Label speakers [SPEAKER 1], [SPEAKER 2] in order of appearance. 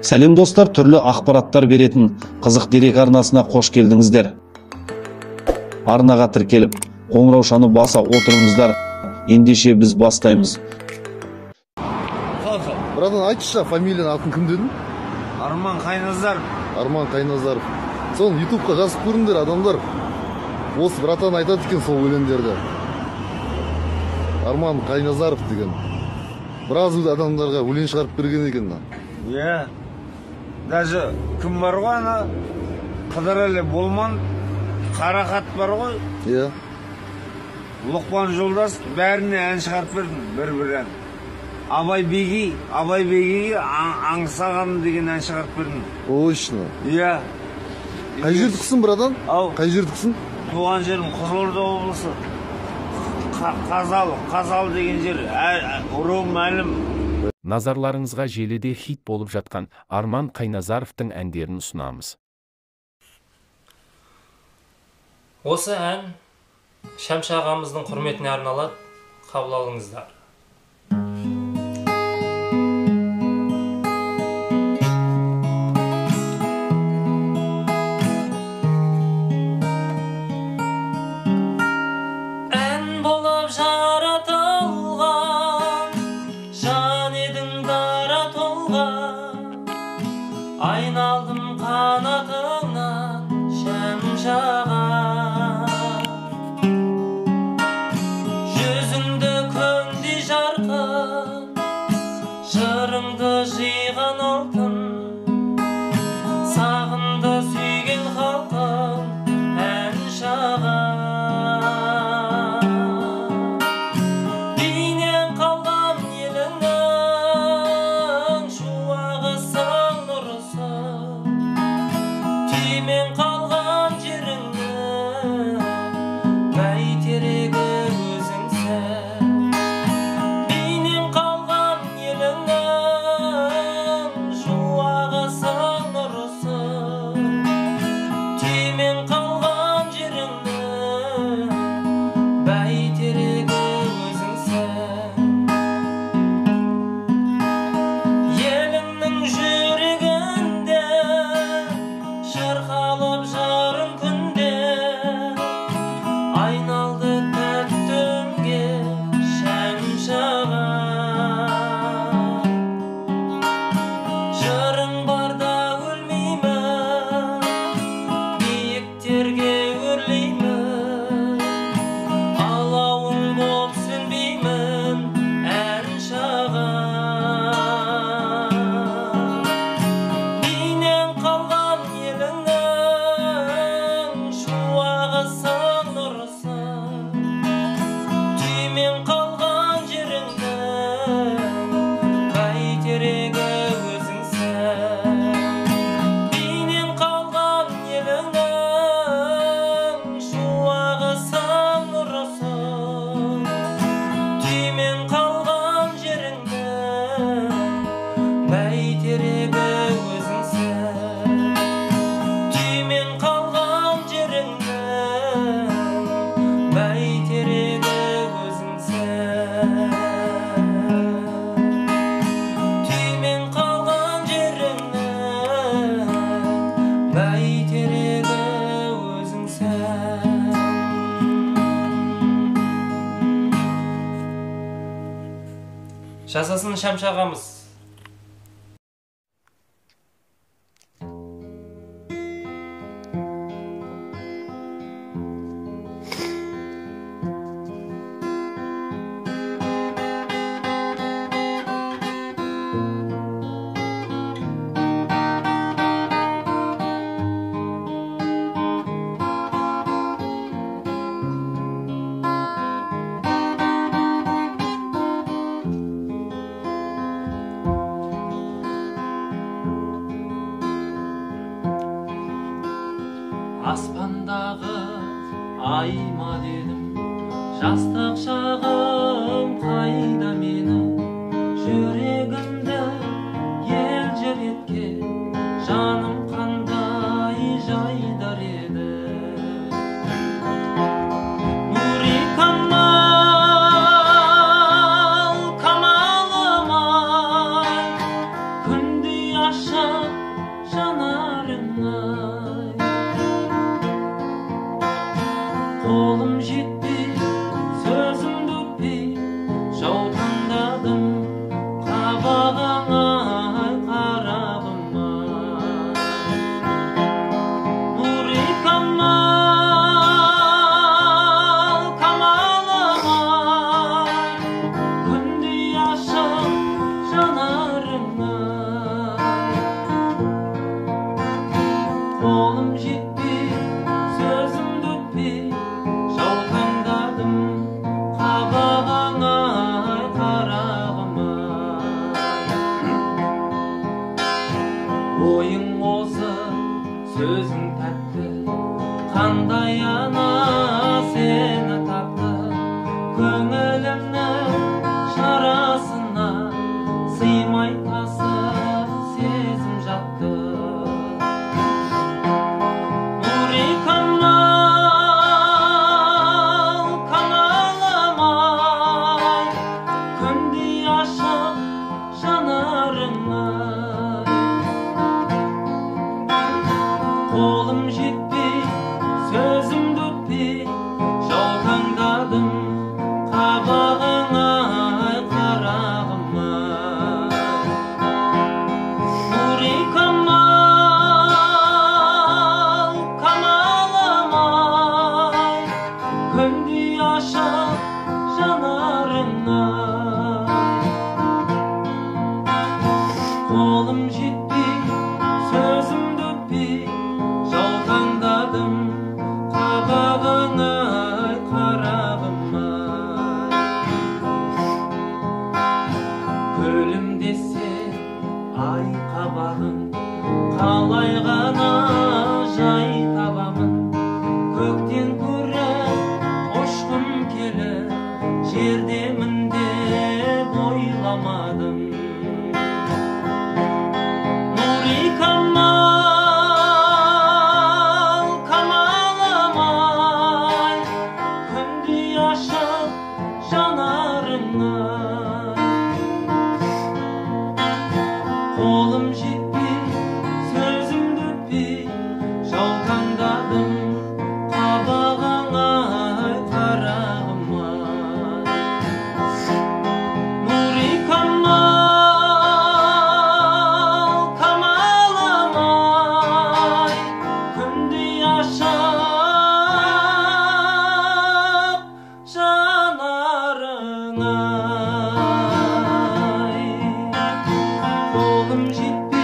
[SPEAKER 1] Сәлем достар, түрлі ақпараттар беретін қызық дерек арнасына қош келдіңіздер. Арнаға тіркеліп, қоңыраушаны баса отырыңыздар. Ендеше біз бастаймыз.
[SPEAKER 2] Братан, айтшы, фамилияны атын кім дедің?
[SPEAKER 3] Арман Қайназаров.
[SPEAKER 2] Арман Қайназаров. Соны ютубқа жазып көріңдер, адамдар. Осы братан айтады екен сол өлеңдерді. Арман Қайназаров деген. Біраз адамдарға өлең шығарып берген екен.
[SPEAKER 3] Иә. Даже кім бар ғой, ана Қыдырәлі Болман, Қарақат бар ғой.
[SPEAKER 2] Иә.
[SPEAKER 3] Лұқпан Жолдас бәріне ән шығарып бердім, бір ән. Абай Беги аңсаған деген ән шығарып бердім.
[SPEAKER 2] Точно.
[SPEAKER 3] Иә.
[SPEAKER 2] Қай жердіксің, братан?
[SPEAKER 3] Ау.
[SPEAKER 2] Қай жердіксің?
[SPEAKER 3] Туған жерім Қызылорда облысы. Қазал деген жер. Ұрым әлім.
[SPEAKER 4] Назарларыңызға желіде хит болып жатқан Арман Қайназаровтың әндерін ұсынамыз.
[SPEAKER 5] Осы ән Шәмші ағамыздың құрметіне арналады, қабыл алыңыздар. Айналдым қанатыңнан Шәмші аға, жүзіңді көндей жарқын, жырыңды жиған алтын, сағынды сүйген халқым әнші аға. Бейнен қалған еліңнің шуағысың нұрысы, түймен қалған жеріңді бәйтерегі өзіңсің. Бейнен қалған еліңнің шуағысың нұрысы, түймен қалған жеріңді бәйтерегі өзіңсің. Еліңнің жүрегінде шырқалып жарым күнде, айналды тәтті өмге Шәмші аға. Жырың барда өлмеймін, биіктерге өрлеймін, алауың боп сөнбеймін әнші аға. Бейнен қалған еліңнің шуағысың нұрысы, түймен қалған жеріңнің бәйтерегі өзіңсің. Бейнен қалған еліңнің шуағысың нұрысы, түймен қалған жеріңнің бәйтерегі өзіңсің. Түймен қалған жеріңнің бәйтерегі өзіңсің. Түймен қалған жеріңнің бәйтерегі өзіңсің. Жасасын Шәмші ағамыз. Аспандағы ай ма дедім, жастық шағым қайда менің, жүрегімді елжіреткен жаным қандай жайдар еді. Нұри камал, камалым ай, күндей ашық жанарыңай, қолым жетпей сөзімді өтпей жаутаңдадым қабағыңа қарағыма. Нұри камал камалым-ай, күндей ашық жанарыңай, қолым жетпей сөзімді өтпей жаутаңдадым қабағыңа қарағыма. Ойың осы сөзің тәтті, қандай ана сені тапты, көңілімнің шарасына сыймай тасып сезім жатты. Нұри камал камалым-ай, күндей ашық жанарыңай, қолым жетпей сөзімді өтпей жаутаңдадым қабағыңа қарағыма. Нұри камал камалым-ай, күндей ашық жанарыңай, қолым жетпей сөзімді өтпей жаутаңдадым қабағыңа қарағыма. Күлімдесе ай қабағын, қалай ғана жай табамын, көктен көріп ұшқым келіп жердемін деп ойламадым. Нұри камал камалым-ай, күндей ашық жанарыңай, қолым жетпей сөзімді өтпей жаутаңдадым қабағыңа қарағыма. Нұри камал камалым-ай, күндей ашық жанарыңай, қолым жетпей